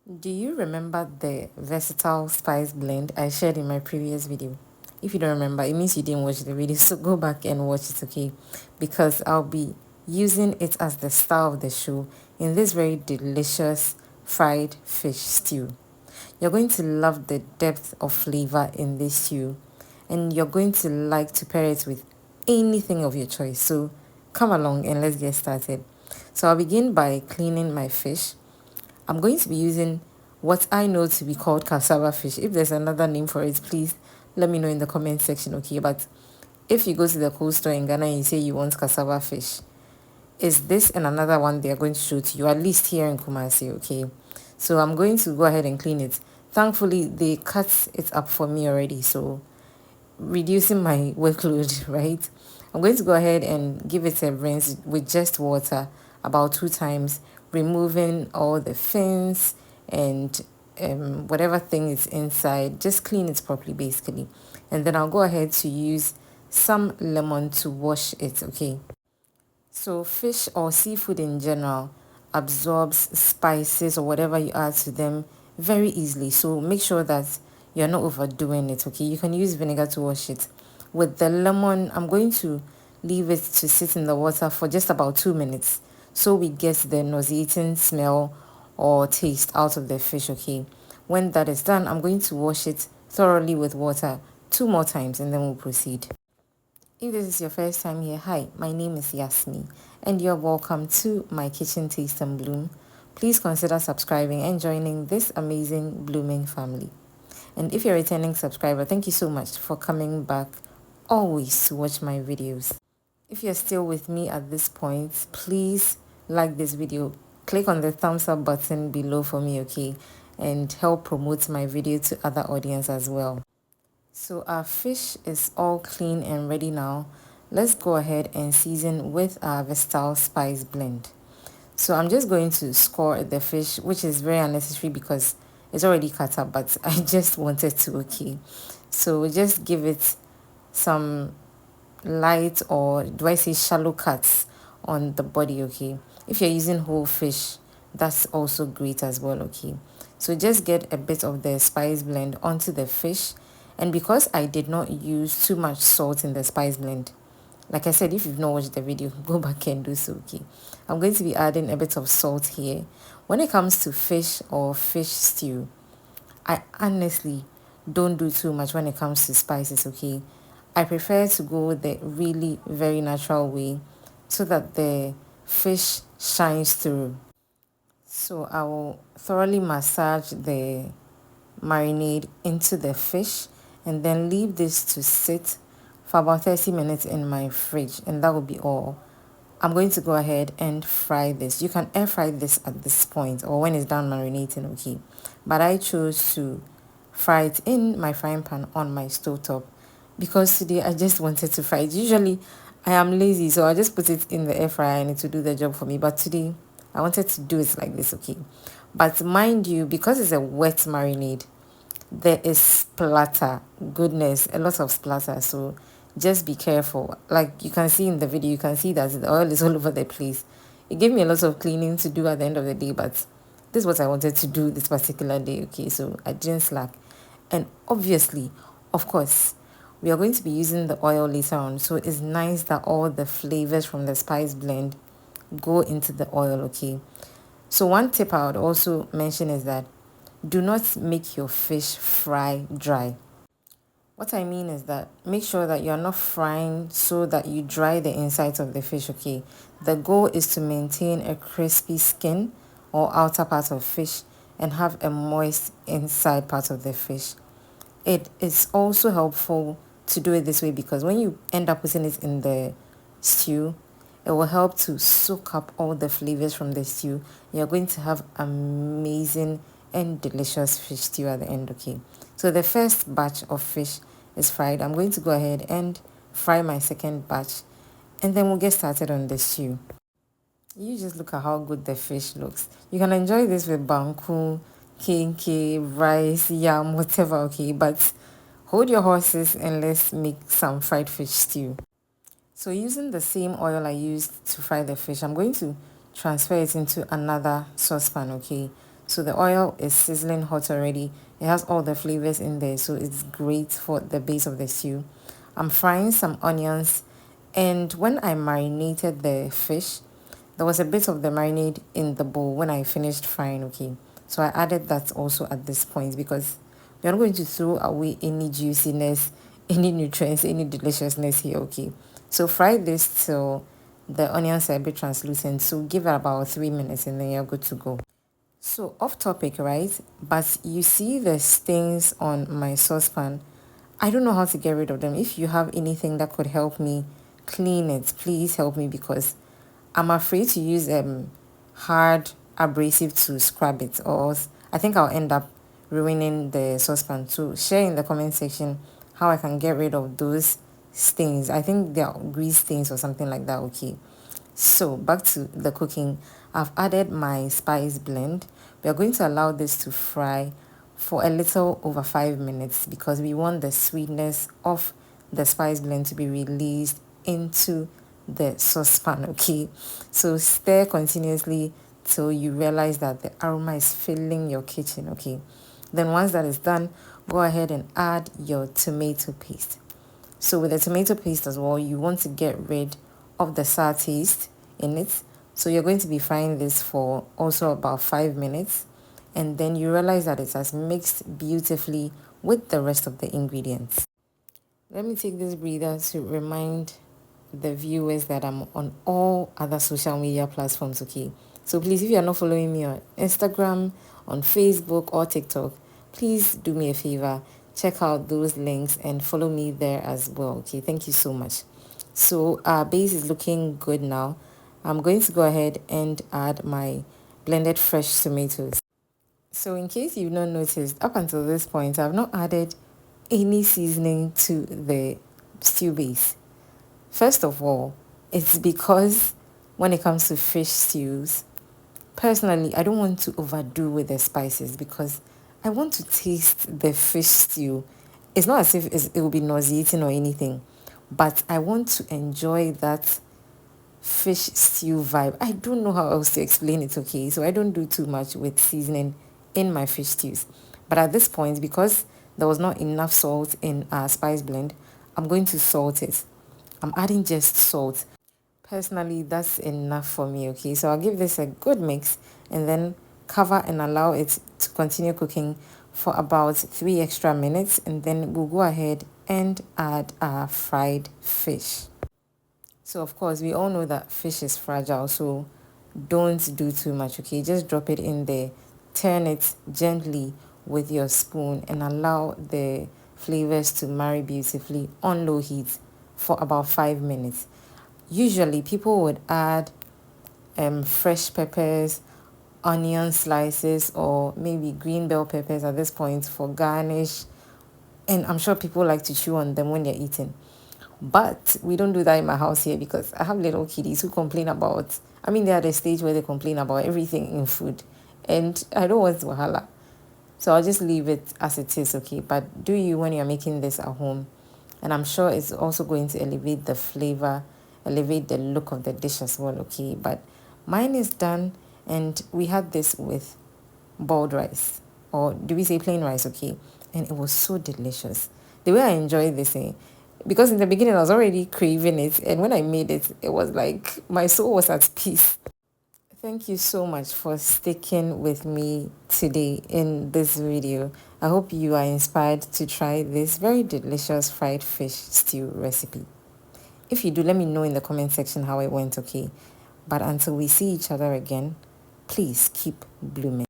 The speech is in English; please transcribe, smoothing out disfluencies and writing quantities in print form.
Do you remember the versatile spice blend I shared in my previous video? If you don't remember, it means you didn't watch the video, so go back and watch it, okay? Because I'll be using it as the star of the show in this very delicious fried fish stew. You're going to love the depth of flavor in this stew, and you're going to like to pair it with anything of your choice. So come along and let's get started. So I'll begin by cleaning my fish. I'm going to be using what I know to be called cassava fish. If there's another name for it, please let me know in the comment section, okay? But if you go to the cold store in Ghana and you say you want cassava fish, is this and another one they are going to show to you, at least here in Kumasi, okay? So I'm going to go ahead and clean it. Thankfully, they cut it up for me already, so reducing my workload, right? I'm going to go ahead and give it a rinse with just water about 2 times, removing all the fins and whatever thing is inside. Just clean it properly, basically. And then I'll go ahead to use some lemon to wash it, okay? So fish or seafood in general absorbs spices or whatever you add to them very easily. So make sure that you're not overdoing it, okay? You can use vinegar to wash it. With the lemon, I'm going to leave it to sit in the water for just about 2 minutes so we get the nauseating smell or taste out of the fish, okay? When that is done, I'm going to wash it thoroughly with water 2 more times and then we'll proceed. If this is your first time here, hi, my name is Yasmi and you're welcome to my kitchen taste and bloom. Please consider subscribing and joining this amazing blooming family. And if you're a returning subscriber, thank you so much for coming back always to watch my videos. If you're still with me at this point, please like this video. Click on the thumbs up button below for me, okay? And help promote my video to other audience as well. So our fish is all clean and ready now. Let's go ahead and season with our versatile spice blend. So I'm just going to score the fish, which is very unnecessary because it's already cut up, but I just wanted to, okay? So just give it some light, or do I say shallow cuts on the body, okay? If you're using whole fish, that's also great as well, okay? So just get a bit of the spice blend onto the fish. And because I did not use too much salt in the spice blend, like I said, if you've not watched the video, go back and do so, okay? I'm going to be adding a bit of salt here. When it comes to fish or fish stew, I honestly don't do too much when it comes to spices, okay? I prefer to go the really very natural way so that the fish shines through. So I will thoroughly massage the marinade into the fish and then leave this to sit for about 30 minutes in my fridge, and that will be all. I'm going to go ahead and fry this. You can air fry this at this point or when it's done marinating, okay? But I chose to fry it in my frying pan on my stove top because today I just wanted to fry it. Usually I am lazy, so I just put it in the air fryer and it will do the job for me. But today I wanted to do it like this, okay? But mind you, because it's a wet marinade, there is splatter, goodness, a lot of splatter, so just be careful. Like you can see in the video, you can see that the oil is all over the place. It gave me a lot of cleaning to do at the end of the day, but this is what I wanted to do this particular day, okay? So I didn't slack. And obviously, of course, we are going to be using the oil later on, so it's nice that all the flavors from the spice blend go into the oil, okay? So one tip I would also mention is that do not make your fish fry dry. What I mean is that make sure that you're not frying so that you dry the insides of the fish, okay? The goal is to maintain a crispy skin or outer part of fish and have a moist inside part of the fish. It is also helpful to do it this way because when you end up putting it in the stew, it will help to soak up all the flavors from the stew. You're going to have amazing and delicious fish stew at the end, okay? So the first batch of fish is fried. I'm going to go ahead and fry my second batch and then we'll get started on the stew. You just look at how good the fish looks. You can enjoy this with banku, kenke, rice, yam, whatever, okay? But hold your horses and let's make some fried fish stew. So using the same oil I used to fry the fish, I'm going to transfer it into another saucepan, okay? So the oil is sizzling hot already. It has all the flavors in there, so it's great for the base of the stew. I'm frying some onions, and when I marinated the fish, there was a bit of the marinade in the bowl when I finished frying, okay? So I added that also at this point because we're not going to throw away any juiciness, any nutrients, any deliciousness here, okay? So fry this till the onions are a bit translucent. So give it about 3 minutes and then you're good to go. So off topic, right? But you see the stains on my saucepan. I don't know how to get rid of them. If you have anything that could help me clean it, please help me because I'm afraid to use hard abrasive to scrub it, or else I think I'll end up ruining the saucepan. So share in the comment section how I can get rid of those stains. I think they're grease stains or something like that, okay? So back to the cooking. I've added my spice blend. We are going to allow this to fry for a little over 5 minutes because we want the sweetness of the spice blend to be released into the saucepan, okay? So stir continuously till you realize that the aroma is filling your kitchen, okay? Then once that is done, go ahead and add your tomato paste. So with the tomato paste as well, you want to get rid of the sour taste in it. So you're going to be frying this for also about 5 minutes, and then you realize that it has mixed beautifully with the rest of the ingredients. Let me take this breather to remind the viewers that I'm on all other social media platforms, okay? So please, if you are not following me on Instagram, on Facebook or TikTok, please do me a favor, check out those links and follow me there as well, okay? Thank you so much. So our base is looking good now. I'm going to go ahead and add my blended fresh tomatoes. So in case you've not noticed, up until this point, I've not added any seasoning to the stew base. First of all, it's because when it comes to fish stews, personally, I don't want to overdo with the spices because I want to taste the fish stew. It's not as if it will be nauseating or anything, but I want to enjoy that fish stew vibe. I don't know how else to explain it, okay? So I don't do too much with seasoning in my fish stews. But at this point, because there was not enough salt in our spice blend, I'm going to salt it. I'm adding just salt. Personally, that's enough for me, okay? So I'll give this a good mix and then cover and allow it to continue cooking for about 3 extra minutes, and then we'll go ahead and add our fried fish. So of course, we all know that fish is fragile, so don't do too much, okay? Just drop it in there, turn it gently with your spoon and allow the flavors to marry beautifully on low heat for about 5 minutes. Usually people would add fresh peppers, onion slices, or maybe green bell peppers at this point for garnish, and I'm sure people like to chew on them when they're eating. But we don't do that in my house here because I have little kiddies who complain about, they're at a stage where they complain about everything in food, and I don't want wahala. So I'll just leave it as it is, okay? But do you when you're making this at home. And I'm sure it's also going to elevate the flavor, elevate the look of the dish as well, okay? But mine is done, and we had this with boiled rice, or do we say plain rice, okay? And it was so delicious. The way I enjoyed this, because in the beginning I was already craving it, and when I made it, it was like my soul was at peace. Thank you so much for sticking with me today in this video. I hope you are inspired to try this very delicious fried fish stew recipe. If you do, let me know in the comment section how it went, okay? But until we see each other again, please keep blooming.